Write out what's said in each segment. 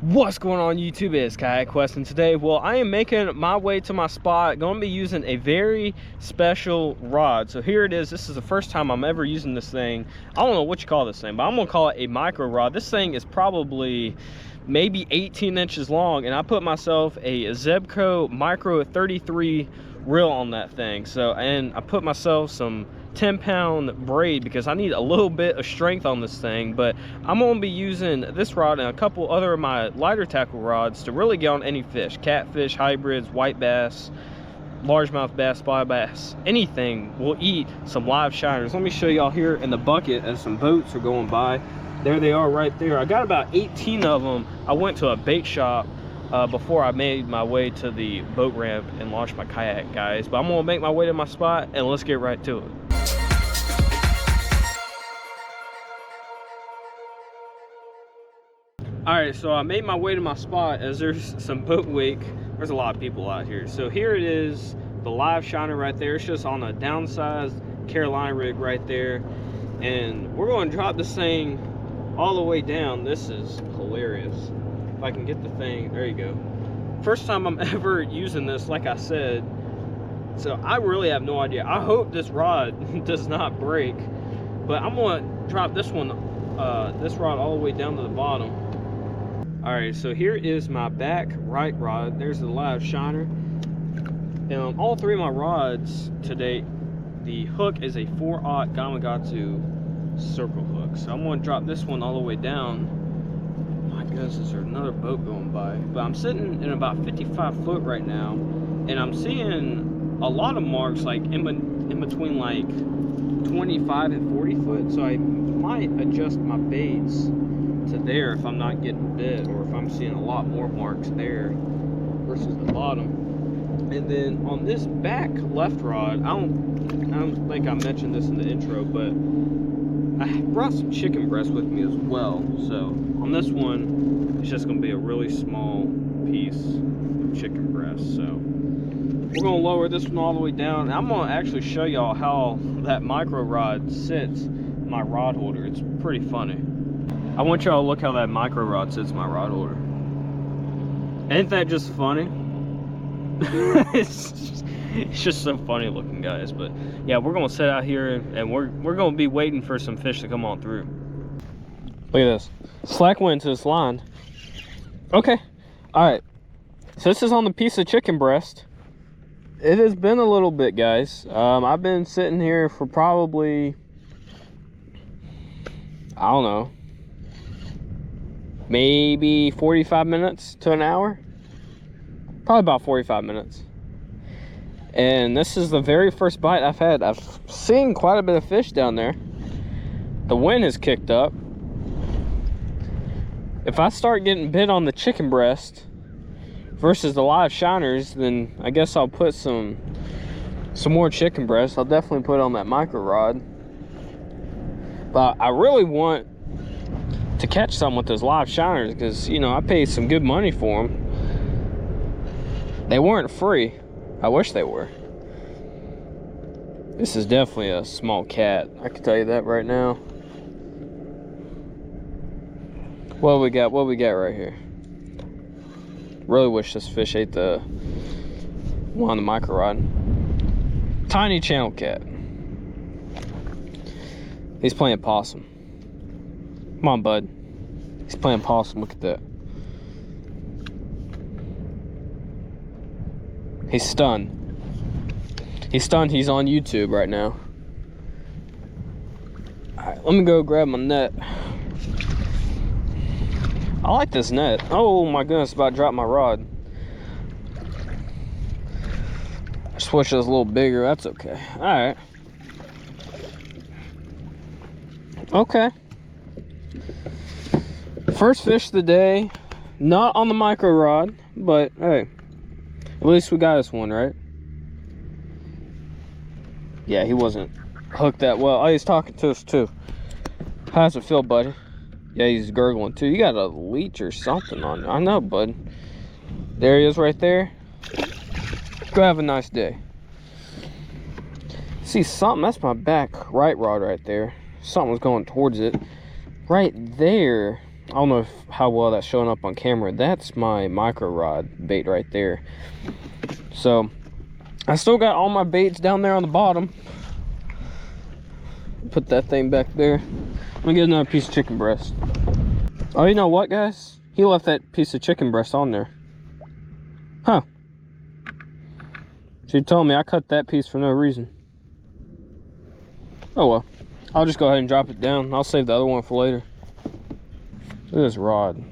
What's going on YouTube? It's Kayak Quest, and today, well, I am making my way to my spot. Going to be using a very special rod. So here it is. This is the first time I'm ever using this thing. I don't know what you call this thing, but I'm gonna call it a micro rod. This thing is probably maybe 18 inches long, and I put myself a Zebco Micro 33 reel on that thing. So, and I put myself some 10-pound braid because I need a little bit of strength on this thing. But I'm going to be using this rod and a couple other of my lighter tackle rods to really get on any fish: catfish, hybrids, white bass, largemouth bass, spy bass, anything will eat some live shiners. Let me show y'all here in the bucket as some boats are going by. There they are right there. I got about 18 of them. I went to a bait shop before I made my way to the boat ramp and launched my kayak, guys. But I'm gonna make my way to my spot and let's get right to it. All right, so I made my way to my spot as there's some boat wake. There's a lot of people out here. So here it is, the live shiner right there. It's just on a downsized Carolina rig right there. And we're going to drop this thing all the way down. This is hilarious. If I can get the thing, there you go. First time I'm ever using this, like I said. So I really have no idea. I hope this rod does not break. But I'm going to drop this one, this rod all the way down to the bottom. All right, so here is my back right rod. There's the live shiner. And on all three of my rods today, the hook is a 4/0 Gamakatsu circle hook. So I'm gonna drop this one all the way down. My goodness, is there another boat going by? But I'm sitting in about 55 foot right now, and I'm seeing a lot of marks like in between like 25 and 40 foot. So I might adjust my baits to there if I'm not getting bit, or if I'm seeing a lot more marks there versus the bottom. And then on this back left rod, I don't think I mentioned this in the intro, but I brought some chicken breast with me as well. So on this one, it's just gonna be a really small piece of chicken breast. So we're gonna lower this one all the way down, and I'm gonna actually show y'all how that micro rod sits in my rod holder. It's pretty funny. I want y'all to look how that micro rod sits in my rod holder. Ain't that just funny? it's just so funny looking, guys. But yeah, we're gonna sit out here and we're gonna be waiting for some fish to come on through. Look at this. Slack went into this line. Okay. Alright. So this is on the piece of chicken breast. It has been a little bit, guys. I've been sitting here for probably, I don't know, maybe 45 minutes to an hour. Probably about 45 minutes. And this is the very first bite I've had. I've seen quite a bit of fish down there. The wind has kicked up. If I start getting bit on the chicken breast versus the live shiners, then I guess I'll put some more chicken breast. I'll definitely put on that micro rod. But I really want to catch some with those live shiners because, you know, I paid some good money for them. They weren't free. I wish they were. This is definitely a small cat. I can tell you that right now. What we got? What we got right here? Really wish this fish ate the one on the micro rod. Tiny channel cat. He's playing possum. Come on, bud. He's playing possum. Look at that. He's stunned. He's stunned. He's on YouTube right now. Alright, let me go grab my net. I like this net. Oh my goodness, about to drop my rod. I just wish it was a little bigger. That's okay. Alright. Okay. First fish of the day. Not on the micro rod, but hey. At least we got us one, right? Yeah, he wasn't hooked that well. Oh, he's talking to us too. How's it feel, buddy? Yeah, he's gurgling too. You got a leech or something on you. I know, bud. There he is right there. Go have a nice day. See something? That's my back right rod right there. Something was going towards it. Right there. I don't know how well that's showing up on camera. That's my micro rod bait right there. So I still got all my baits down there on the bottom. Put that thing back there. I'm gonna get another piece of chicken breast. Oh, you know what, guys? He left that piece of chicken breast on there. Huh. She told me I cut that piece for no reason. Oh well. I'll just go ahead and drop it down. I'll save the other one for later. Look at this rod.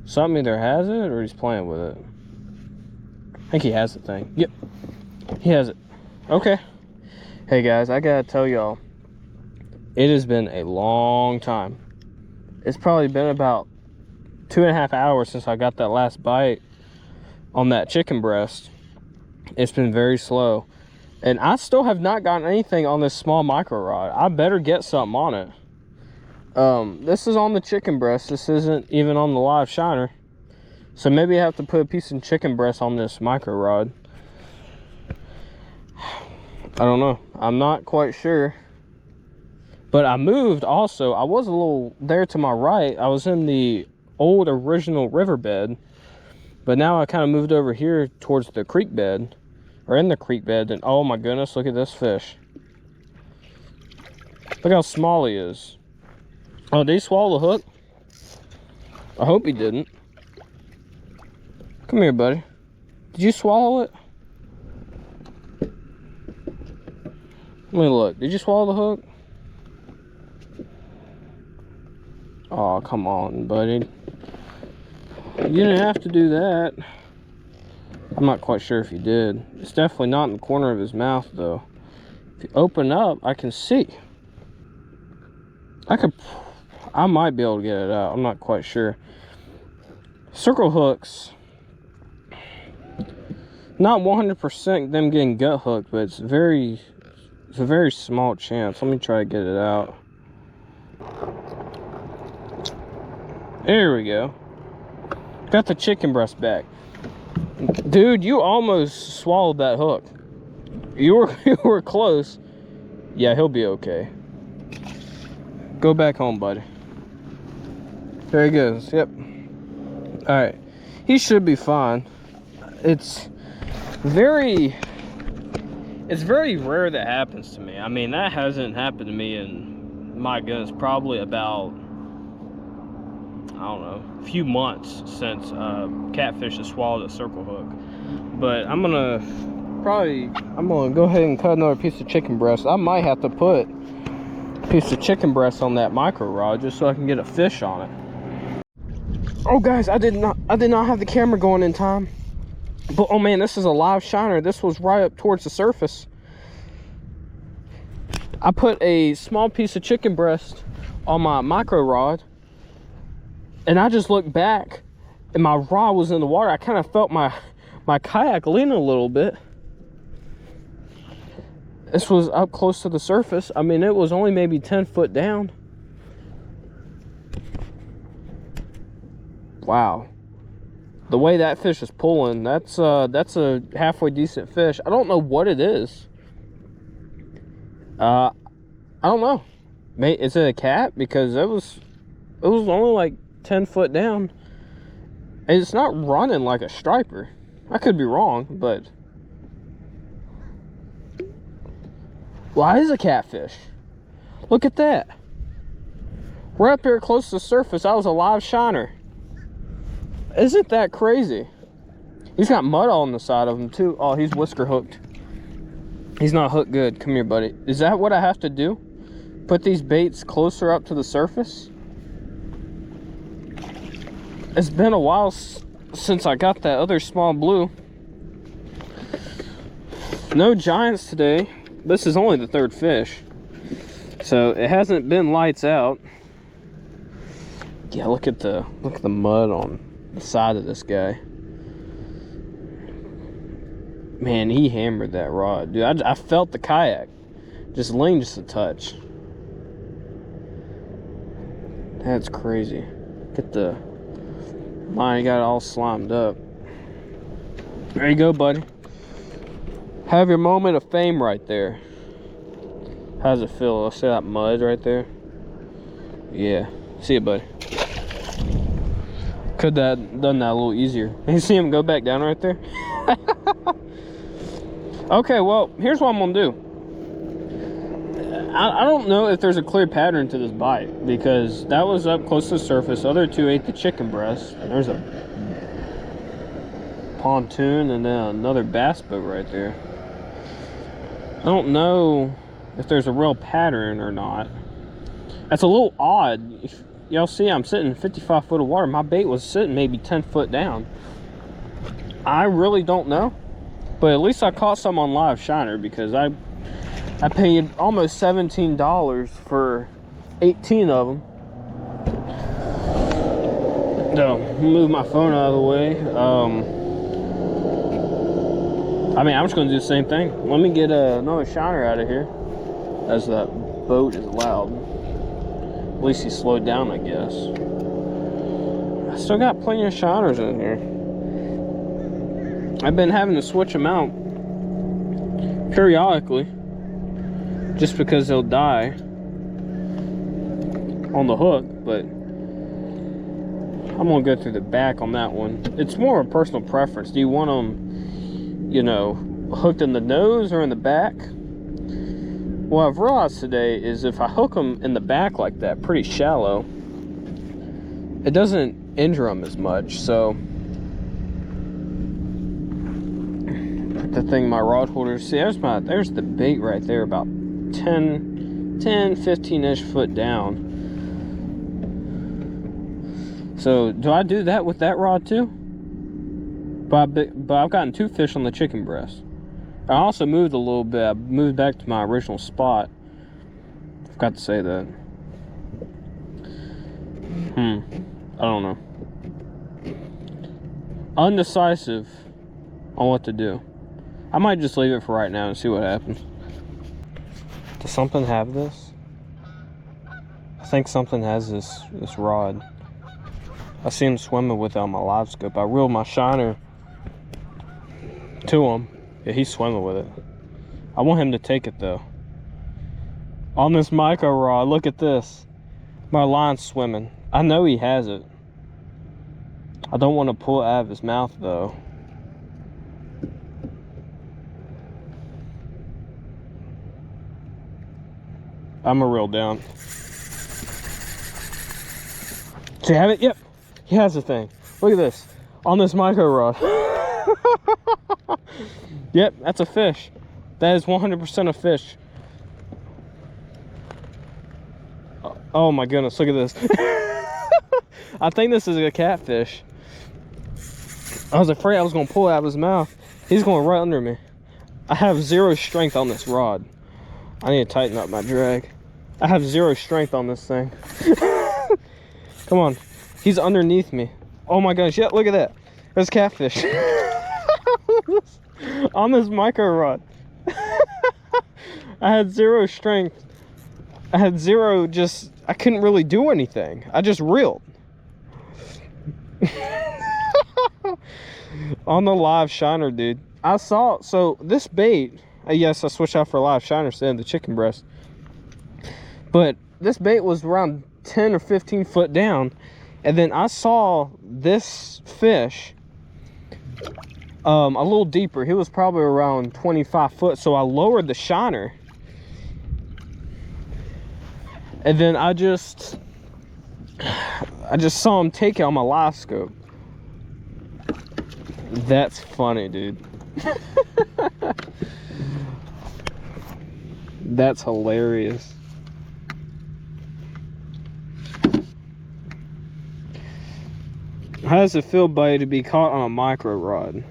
Something either has it or he's playing with it. I think he has the thing. Yep. He has it. Okay. Hey guys, I gotta tell y'all, it has been a long time. It's probably been about 2.5 hours since I got that last bite on that chicken breast. It's been very slow. And I still have not gotten anything on this small micro rod. I better get something on it. This is on the chicken breast. This isn't even on the live shiner. So maybe I have to put a piece of chicken breast on this micro rod. I don't know. I'm not quite sure. But I moved also. I was a little there to my right. I was in the old original riverbed. But now I kind of moved over here towards the creek bed. Or in the creek bed. And oh my goodness, look at this fish. Look how small he is. Oh, did he swallow the hook? I hope he didn't. Come here, buddy. Did you swallow it? Let me look. Did you swallow the hook? Oh, come on, buddy. You didn't have to do that. I'm not quite sure if you did. It's definitely not in the corner of his mouth, though. If you open up, I can see. I might be able to get it out. I'm not quite sure. Circle hooks. Not 100% them getting gut hooked, but it's a very small chance. Let me try to get it out. There we go. Got the chicken breast back. Dude, you almost swallowed that hook. You were close. Yeah, he'll be okay. Go back home, buddy. There he goes. Yep. Alright. He should be fine. It's very rare that happens to me. I mean, that hasn't happened to me in, my goodness, probably about, I don't know, a few months since catfish has swallowed a circle hook. But I'm gonna go ahead and cut another piece of chicken breast. I might have to put a piece of chicken breast on that micro rod just so I can get a fish on it. Oh guys, I did not have the camera going in time. But oh man, this is a live shiner. This was right up towards the surface. I put a small piece of chicken breast on my micro rod, and I just looked back and my rod was in the water. I kind of felt my kayak lean a little bit. This was up close to the surface. I mean, it was only maybe 10 foot down. Wow. The way that fish is pulling, that's a halfway decent fish. I don't know what it is. I don't know. Is it a cat? Because it was only like 10 foot down. And it's not running like a striper. I could be wrong, but why is a catfish? Look at that. We're up here close to the surface. I was a live shiner. Isn't that crazy? He's got mud on the side of him too. Oh, he's whisker hooked. He's not hooked good. Come here, buddy. Is that what I have to do? Put these baits closer up to the surface? It's been a while since I got that other small blue. No giants today. This is only the third fish, so it hasn't been lights out. Yeah, look at the mud on the side of this guy. Man, he hammered that rod, dude. I felt the kayak just lean just a touch. That's crazy. Get the line, got it all slimed up. There you go, buddy. Have your moment of fame right there. How does it feel? Let's see that mud right there. Yeah. See it, buddy. Could that done that a little easier? You see him go back down right there? Okay, well, here's what I'm gonna do. I don't know if there's a clear pattern to this bite, because that was up close to the surface. The other two ate the chicken breast. There's a pontoon and then another bass boat right there. I don't know if there's a real pattern or not. That's a little odd. If y'all see, I'm sitting 55 foot of water. My bait was sitting maybe 10 foot down. I really don't know, but at least I caught some on Live Shiner, because I paid almost $17 for 18 of them. So, move my phone out of the way. I mean, I'm just gonna do the same thing. Let me get another shiner out of here, as that boat is loud. At least he slowed down, I guess. I still got plenty of shiners in here. I've been having to switch them out periodically, just because they'll die on the hook. But I'm gonna go through the back on that one. It's more of a personal preference. Do you want them, you know, hooked in the nose or in the back? What I've realized today is if I hook them in the back like that, pretty shallow, it doesn't injure them as much. So the thing, my rod holders, see, there's the bait right there, about 15-ish foot down. So do I do that with that rod too? But I've gotten 2 fish on the chicken breast. I also moved a little bit. I moved back to my original spot. I forgot to say that. I don't know. Undecisive on what to do. I might just leave it for right now and see what happens. Does something have this? I think something has this rod. I see him swimming with it on my live scope. I reeled my shiner to him. Yeah, he's swimming with it. I want him to take it though. On this micro rod, look at this. My line's swimming. I know he has it. I don't want to pull it out of his mouth though. I'm gonna reel down. Does he have it? Yep. He has the thing. Look at this. On this micro rod. Yep, that's a fish. That is 100% a fish. Oh my goodness, look at this. I think this is a catfish. I was afraid I was gonna pull it out of his mouth. He's going right under me. I have 0 strength on this rod. I need to tighten up my drag. I have 0 strength on this thing. Come on. He's underneath me. Oh my gosh, yeah, look at that. There's catfish. On this micro rod. I had 0 strength. I had 0, just, I couldn't really do anything. I just reeled. On the live shiner, dude. I saw, so this bait, yes, I switched out for live shiners instead of the chicken breast. But this bait was around 10 or 15 foot down. And then I saw this fish a little deeper. He was probably around 25 foot. So I lowered the shiner. And then I just saw him take it on my live scope. That's funny, dude. That's hilarious. How does it feel, buddy, to be caught on a micro rod?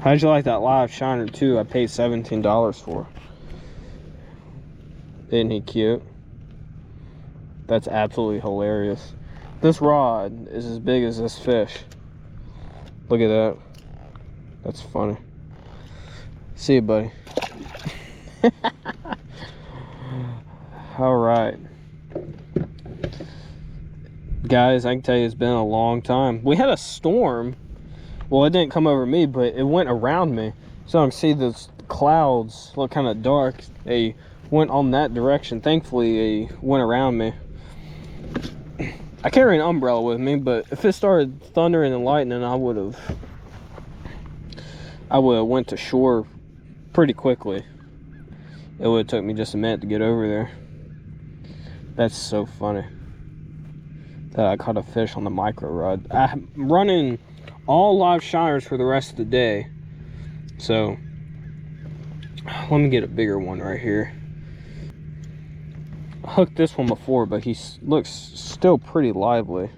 How'd you like that live shiner too? I paid $17 for. Isn't he cute? That's absolutely hilarious. This rod is as big as this fish. Look at that. That's funny. See you, buddy. All right. Guys, I can tell you it's been a long time. We had a storm. Well, it didn't come over me, but it went around me. So I can see the clouds look kind of dark. They went on that direction. Thankfully, they went around me. I carry an umbrella with me, but if it started thundering and lightning, I would have went to shore pretty quickly. It would have took me just a minute to get over there. That's so funny that I caught a fish on the micro rod. I'm running all live shiners for the rest of the day, so let me get a bigger one right here. I hooked this one before, but he looks still pretty lively.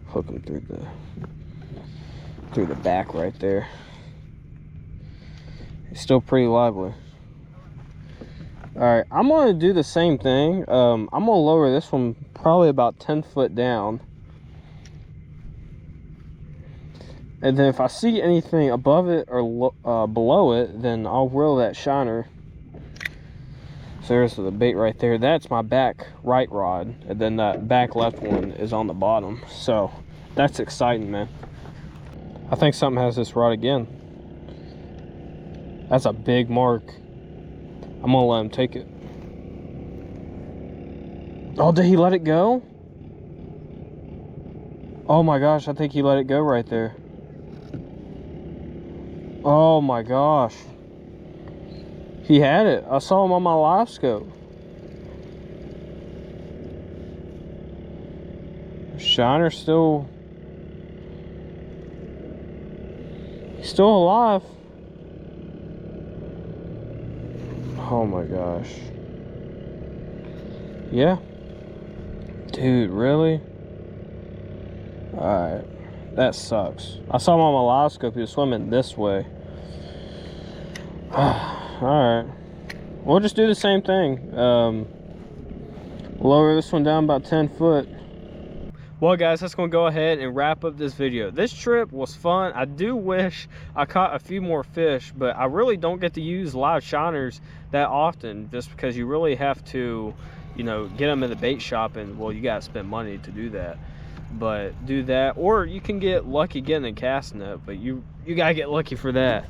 Hook him through the back right there. He's still pretty lively. All right, I'm gonna do the same thing. I'm gonna lower this one probably about 10 foot down, and then if I see anything above it or below it, then I'll reel that shiner. So there's the bait right there. That's my back right rod, and then that back left one is on the bottom. So that's exciting, man. I think something has this rod again. That's a big mark. I'm gonna let him take it. Oh, did he let it go? Oh my gosh, I think he let it go right there. Oh my gosh. He had it. I saw him on my live scope. Shiner's still alive. Oh my gosh. Yeah. Dude, really? Alright. That sucks. I saw him on my live scope. He was swimming this way. Alright. We'll just do the same thing. Lower this one down about 10 foot. Well guys, that's going to go ahead and wrap up this video. This trip was fun. I do wish I caught a few more fish, but I really don't get to use live shiners that often, just because you really have to, you know, get them in the bait shop, and well, you got to spend money to do that. But do that, or you can get lucky getting a cast net, but you got to get lucky for that.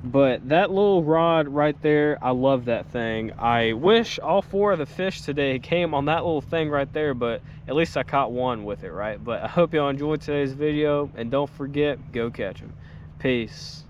But that little rod right there, I love that thing. I wish all 4 of the fish today came on that little thing right there, but at least I caught one with it, right? But I hope y'all enjoyed today's video, and don't forget, go catch them. Peace.